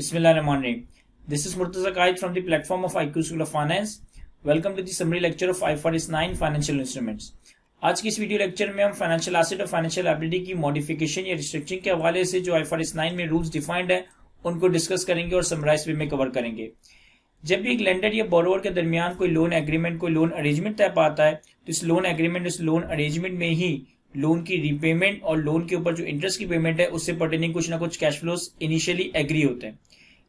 Bismillahirrahmanirrahim. This is Murtaza Qaid from the platform of IQ School of Finance. Welcome to the summary lecture of IFRS 9 Financial Instruments. आज की इस video lecture में हम financial asset और financial liability की modification या restructuring के हवाले से जो IFRS 9 में रूल्स डिफाइंड है उनको डिस्कस करेंगे और समराइज वे में कवर करेंगे। जब भी एक लेंडर या बोरोवर के दरमियान कोई लोन एग्रीमेंट, कोई लोन अरेंजमेंट तय पाता है तो इस लोन एग्रीमेंट, इस लोन अरेंजमेंट में ही लोन की रीपेमेंट और लोन के ऊपर जो इंटरेस्ट की पेमेंट है उससे पर्टेनिंग कुछ ना कुछ कैश फ्लोस इनिशियली एग्री होते हैं।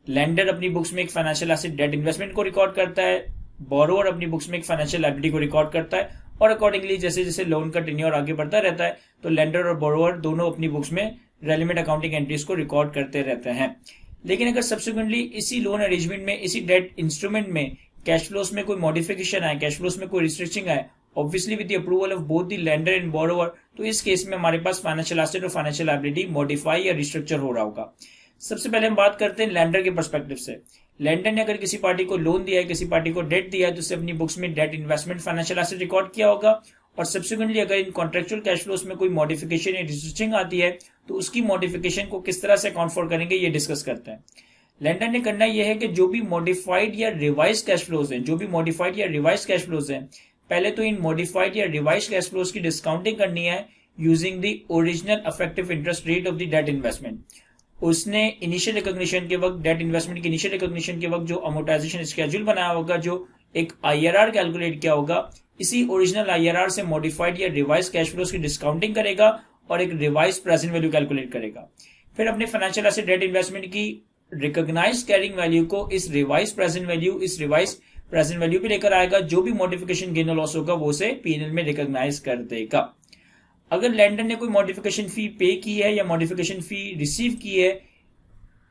लेंडर अपनी बुक्स में एक फाइनेंशियल एसेट डेट इन्वेस्टमेंट को रिकॉर्ड करता है, बोरोवर अपनी बुक्स में एक फाइनेंशियल लायबिलिटी को रिकॉर्ड करता है और अकॉर्डिंगली जैसे जैसे लोन का टेन्योर आगे बढ़ता रहता है तो लेंडर और बोरोवर दोनों अपनी बुक्स में रेलेवेंट अकाउंटिंग एंट्रीज को रिकॉर्ड करते रहते हैं। लेकिन अगर सब्सिक्वेंटली इसी लोन अरेंजमेंट में, इसी डेट इंस्ट्रूमेंट में कैश फ्लोस में कोई मॉडिफिकेशन आए, कैश फ्लोस में कोई रिस्ट्रिक्शन आए, obviously with the approval of both the lender and borrower, तो इस केस में हमारे पास फाइनेंशियल एसेट और फाइनेंशियल लायबिलिटी मॉडिफाई या रिस्ट्रक्चर हो रहा होगा। सबसे पहले हम बात करते हैं लेंडर के पर्सपेक्टिव से। लेंडर ने अगर किसी पार्टी को लोन दिया है, किसी पार्टी को डेट दिया है तो उसे अपनी बुक्स में debt investment financial asset record किया होगा और सब्सिक्वेंटली अगर इन कॉन्ट्रेक्चुअल कैश फ्लोस में कोई मॉडिफिकेशन या रिस्ट्रिक्शन आती है तो उसकी मॉडिफिकेशन को किस तरह से अकाउंट फॉर करेंगे ये डिस्कस करते हैं। लेंडर ने करना यह है कि जो भी मॉडिफाइड या रिवाइज कैश फ्लोज हैं, जो भी मॉडिफाइड या रिवाइज कैश फ्लोज हैं, पहले तो इन मॉडिफाइड या रिवाइज कैश फ्लोज की डिस्काउंटिंग करनी है using the original effective interest rate of the debt investment. उसने इनिशियल रिकॉग्निशन के वक्त, डेट इन्वेस्टमेंट की इनिशियल रिकॉग्निशन के वक्त जो अमोर्टाइजेशन स्केड्यूल बनाया होगा, जो एक आईआरआर कैलकुलेट किया होगा, इसी ओरिजिनल आईआरआर से मॉडिफाइड या रिवाइज कैश फ्लोज की डिस्काउंटिंग करेगा और एक रिवाइज प्रेजेंट वैल्यू कैलकुलेट करेगा। फिर अपने फाइनेंशियल एसेट डेट इन्वेस्टमेंट की रिकॉग्नाइज कैरिंग वैल्यू को इस रिवाइज प्रेजेंट वैल्यू पे लेकर आएगा। जो भी मॉडिफिकेशन गेन और लॉस होगा वो उसे पीएनएल में रिकॉग्नाइज कर देगा। अगर लेंडर ने कोई मॉडिफिकेशन फी पे की है या मॉडिफिकेशन फी रिसीव की है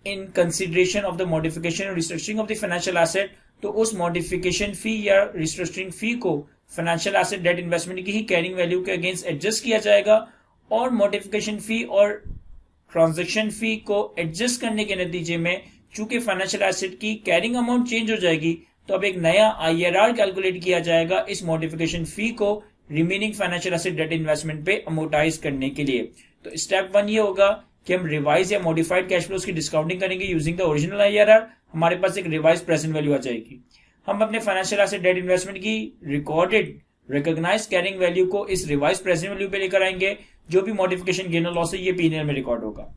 in consideration of the modification और restructuring of the financial asset, तो उस मॉडिफिकेशन फी या रिस्ट्रक्चरिंग फी को फाइनेंशियल एसेट डेट इन्वेस्टमेंट की ही कैरिंग वैल्यू के अगेंस्ट एडजस्ट किया जाएगा और मॉडिफिकेशन फी और ट्रांजैक्शन फी को एडजस्ट करने के नतीजे में चूंकि फाइनेंशियल एसेट की कैरिंग अमाउंट चेंज हो जाएगी तो अब एक नया आईआरआर कैलकुलेट किया जाएगा इस मॉडिफिकेशन फी को remaining financial asset debt investment पे अमोर्टाइज करने के लिए। तो स्टेप 1 ये होगा कि हम रिवाइज या मॉडिफाइड कैश फ्लोज की डिस्काउंटिंग करेंगे यूजिंग द ओरिजिनल आईआरआर। हमारे पास एक रिवाइज प्रेजेंट वैल्यू आ जाएगी। हम अपने फाइनेंशियल एसेट डेट इन्वेस्टमेंट की रिकॉर्डेड रिकॉग्नाइज कैरिंग वैल्यू को इस रिवाइज प्रेजेंट वैल्यू पे लेकर आएंगे। जो भी मॉडिफिकेशन गेन और लॉस है ये पीएनएल में रिकॉर्ड होगा।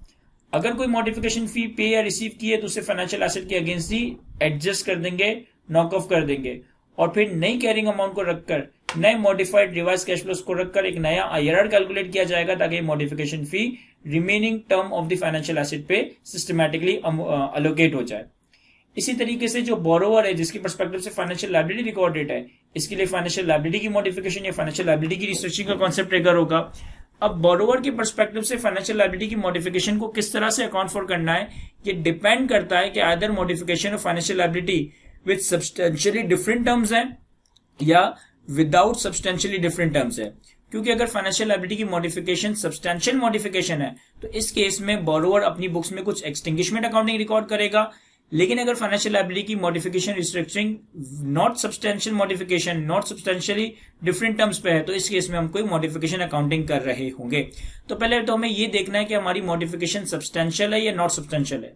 अगर कोई मॉडिफिकेशन फी पे या रिसीव की है तो उसे फाइनेंशियल एसेट के अगेंस्ट ही एडजस्ट कर देंगे, नॉक ऑफ कर देंगे और फिर नई कैरिंग अमाउंट को रखकर, नए मॉडिफाइड रिवाइज कैश फ्लोस को रखकर एक नया आईआरआर कैलकुलेट किया जाएगा ताकि modification fee remaining term of the financial asset पे सिस्टमैटिकली अलोकेट हो जाए। इसी तरीके से जो बोरोवर है, जिसकी पर्सपेक्टिव से फाइनेंशियल लायबिलिटी रिकॉर्डेड है, इसके लिए फाइनेंशियल लायबिलिटी की मॉडिफिकेशन या फाइनेंशियल लायबिलिटी की रिस्ट्रक्चरिंग का कॉन्सेप्ट ट्रिगर होगा। अब बोरोवर के पर्सपेक्टिव से फाइनेंशियल लायबिलिटी की मॉडिफिकेशन को किस तरह से अकाउंट फॉर करना है ये डिपेंड करता है कि either modification of financial liability with substantially different terms है या विदाउट सब्सटेंशियली डिफरेंट टर्म्स है। क्योंकि अगर फाइनेंशियल लायबिलिटी की मॉडिफिकेशन सब्सटेंशियल मॉडिफिकेशन है तो इस केस में बोरोवर अपनी बुक्स में कुछ एक्सटिंग्विशमेंट अकाउंटिंग रिकॉर्ड करेगा। लेकिन अगर फाइनेंशियल लायबिलिटी की modification restructuring not substantial modification, not substantially different terms पे है तो इस केस में हम कोई मॉडिफिकेशन अकाउंटिंग कर रहे होंगे। तो पहले तो हमें ये देखना है कि हमारी मॉडिफिकेशन सब्सटेंशियल है या नॉट सब्सटेंशियल है।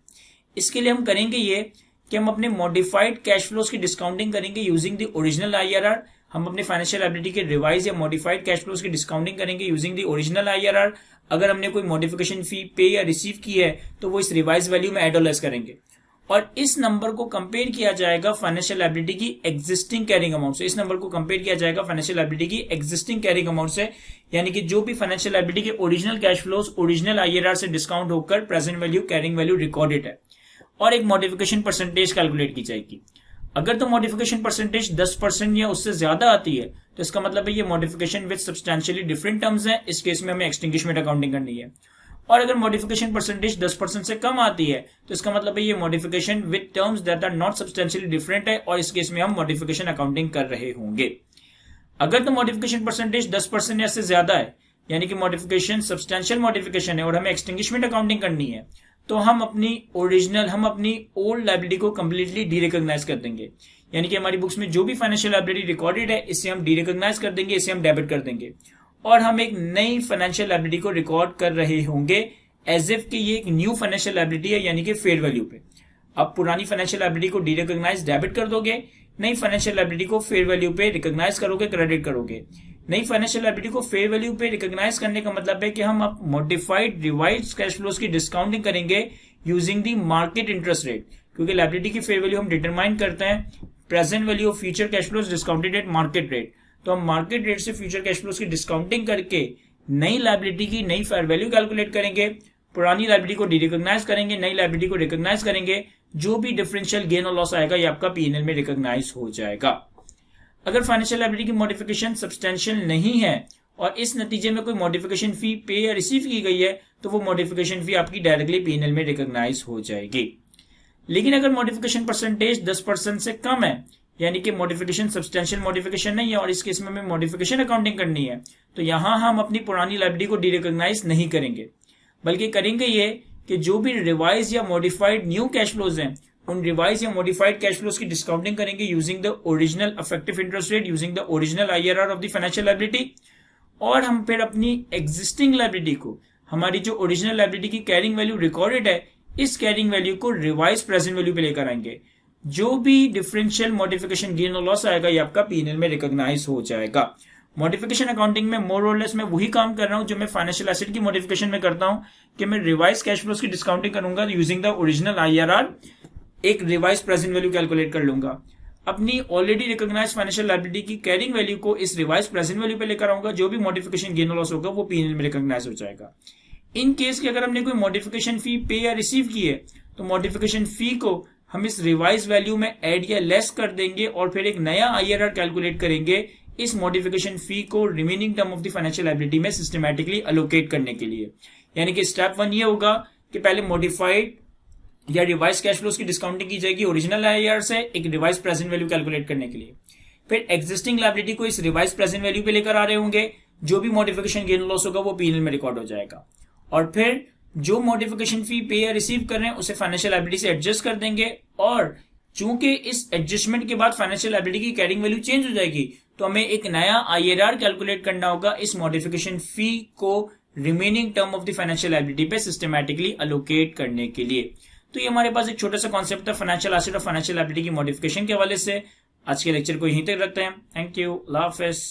इसके लिए हम करेंगे ये कि हम अपने मॉडिफाइड कैश फ्लोज की डिस्काउंटिंग करेंगे यूजिंग द ओरिजिनल आईआरआर। हम अपने फाइनेंशियल लायबिलिटी के रिवाइज या मॉडिफाइड कैश फ्लोज की डिस्काउंटिंग करेंगे यूजिंग द ओरिजिनल आईआरआर। अगर हमने कोई मॉडिफिकेशन फी पे या रिसीव की है तो वो इस रिवाइज वैल्यू में एड और लेस करेंगे और इस नंबर को कंपेयर किया जाएगा फाइनेंशियल लायबिलिटी की एग्जिस्टिंग कैरिंग अमाउंट से। इस नंबर को कंपेयर किया जाएगा फाइनेंशियल लायबिलिटी की एग्जिस्टिंग कैरिंग अमाउंट से, यानी कि जो भी फाइनेंशियल लायबिलिटी के original cash flows original IRR से डिस्काउंट होकर present value carrying value recorded है और एक मॉडिफिकेशन परसेंटेज कैलकुलेट की जाएगी। अगर तो मॉडिफिकेशन परसेंटेज 10% या उससे ज्यादा आती है तो इसका मतलब है ये modification with substantially different terms है। इस केस में हमें एक्सटिंग्विशमेंट अकाउंटिंग करनी है। और अगर मॉडिफिकेशन परसेंटेज 10% से कम आती है तो इसका मतलब है ये modification with terms that are not substantially different है और इस केस में हम मॉडिफिकेशन अकाउंटिंग कर रहे होंगे। अगर तो मॉडिफिकेशन परसेंटेज 10% या से ज्यादा है, यानी कि मॉडिफिकेशन सब्सटेंशियल मॉडिफिकेशन है और हमें एक्सटिंग्विशमेंट अकाउंटिंग करनी है, तो हम अपनी ओल्ड लायबिलिटी को कंप्लीटली डी रिकॉग्नाइज कर देंगे। यानी कि हमारी बुक्स में जो भी फाइनेंशियल लायबिलिटी रिकॉर्डेड है इसे हम डी रिकॉग्नाइज कर देंगे, इसे हम डेबिट कर देंगे और हम एक नई फाइनेंशियल लायबिलिटी को रिकॉर्ड कर रहे होंगे एज इफ कि ये एक न्यू फाइनेंशियल लायबिलिटी है, यानी कि फेयर वैल्यू पे। आप पुरानी फाइनेंशियल लायबिलिटी को डीरिकॉग्नाइज डेबिट कर दोगे, नई फाइनेंशियल लायबिलिटी को फेयर वैल्यू पे रिकॉग्नाइज करोगे, क्रेडिट करोगे। नई फाइनेंशियल लायबिलिटी को फेयर वैल्यू पे रिकॉग्नाइज करने का मतलब है कि हम अब मॉडिफाइड रिवाइज्ड कैश फ्लोज की डिस्काउंटिंग करेंगे using the market interest rate, क्योंकि लायबिलिटी की फेयर वैल्यू हम डिटरमाइन करते हैं present value of future cash flows discounted eight market rate. तो हम मार्केट रेट से फ्यूचर कैश फ्लोज की डिस्काउंटिंग करके नई लायबिलिटी की नई फेयर वैल्यू कैलकुलेट करेंगे, पुरानी लायबिलिटी को डीरिकॉग्नाइज करेंगे, नई लायबिलिटी को रिकॉग्नाइज करेंगे। जो भी डिफरेंशियल गेन और लॉस आएगा ये आपका पीएनएल में रिकॉग्नाइज हो जाएगा। अगर फाइनेंशियल लायबिलिटी की मॉडिफिकेशन सब्सटेंशियल नहीं है और इस नतीजे में कोई मॉडिफिकेशन फी पे या रिसीव की गई है तो वो मॉडिफिकेशन फी आपकी डायरेक्टली पीएनएल में रिकॉग्नाइज हो जाएगी। लेकिन अगर मॉडिफिकेशन परसेंटेज 10% से कम है, यानी कि मॉडिफिकेशन सब्सटेंशियल मॉडिफिकेशन नहीं है और इस केस में हमें मॉडिफिकेशन अकाउंटिंग करनी है, तो यहां हम अपनी पुरानी लायबिलिटी को डीरिकॉग्नाइज नहीं करेंगे, बल्कि करेंगे ये कि जो भी रिवाइज या मॉडिफाइड न्यू कैश फ्लोज हैं उन रिवाइज या मॉडिफाइड कैश फ्लोज की डिस्काउंटिंग करेंगे using the original effective interest rate, using the original IRR of the financial liability. और हम फिर अपनी एग्जिस्टिंग लायबिलिटी को, हमारी जो ओरिजिनल लायबिलिटी की कैरिंग वैल्यू रिकॉर्डेड है, इस कैरिंग वैल्यू को रिवाइज प्रेजेंट वैल्यू पे लेकर आएंगे। जो भी डिफरेंशियल मॉडिफिकेशन गेन और लॉस आएगा ये आपका पीएनएल में रिकॉग्नाइज हो जाएगा। मॉडिफिकेशन अकाउंटिंग में मोर और लेस मैं वही काम कर रहा हूं जो मैं फाइनेंशियल एसेट की मॉडिफिकेशन में करता हूं कि मैं रिवाइज कैश फ्लोज की डिस्काउंटिंग करूंगा यूजिंग द ओरिजिनल आईआरआर, एक रिवाइज प्रेजेंट वैल्यू कैलकुलेट कर लूंगा, अपनी ऑलरेडी रिकॉग्नाइज फाइनेंशियल लायबिलिटी की कैरिंग वैल्यू को इस रिवाइज प्रेजेंट वैल्यू पे लेकर आऊंगा, जो भी मॉडिफिकेशन गेन और लॉस होगा वो पीएनएल में रिकॉग्नाइज हो जाएगा। इन केस की अगर हमने कोई मॉडिफिकेशन फी पे या रिसीव की है तो मॉडिफिकेशन फी को हम इस रिवाइज वैल्यू में ऐड या लेस कर देंगे और फिर एक नया आईआरआर कैलकुलेट करेंगे इस मॉडिफिकेशन फी को remaining term of the financial liability में सिस्टमैटिकली अलोकेट करने के लिए। यानी कि स्टेप 1 ये होगा कि पहले मॉडिफाइड या रिवाइज कैश फ्लोज की डिस्काउंटिंग की जाएगी ओरिजिनल आईआरआर से एक रिवाइज प्रेजेंट वैल्यू कैलकुलेट करने के लिए। फिर एग्जिस्टिंग लायबिलिटी को इस रिवाइज प्रेजेंट वैल्यू पे लेकर आ रहे होंगे, जो भी मॉडिफिकेशन गेन लॉस होगा वो पीएनएल में रिकॉर्ड हो जाएगा। और फिर जो मॉडिफिकेशन फी पे या रिसीव कर रहे हैं उसे फाइनेंशियल लायबिलिटी से एडजस्ट कर देंगे, और चूंकि इस एडजस्टमेंट के बाद फाइनेंशियल लायबिलिटी की कैरिंग वैल्यू चेंज हो जाएगी तो हमें एक नया आईआरआर कैलकुलेट करना होगा इस मॉडिफिकेशन फी को remaining term of the financial liability पे सिस्टमैटिकली अलोकेट करने के लिए। तो ये हमारे पास एक छोटा सा कॉन्सेप्ट था फाइनेंशियल एसेट और फाइनेंशियल लायबिलिटी की मॉडिफिकेशन के हवाले से। आज के लेक्चर को यहीं तक रखते हैं। थैंक यू, अल्लाह हाफिज़।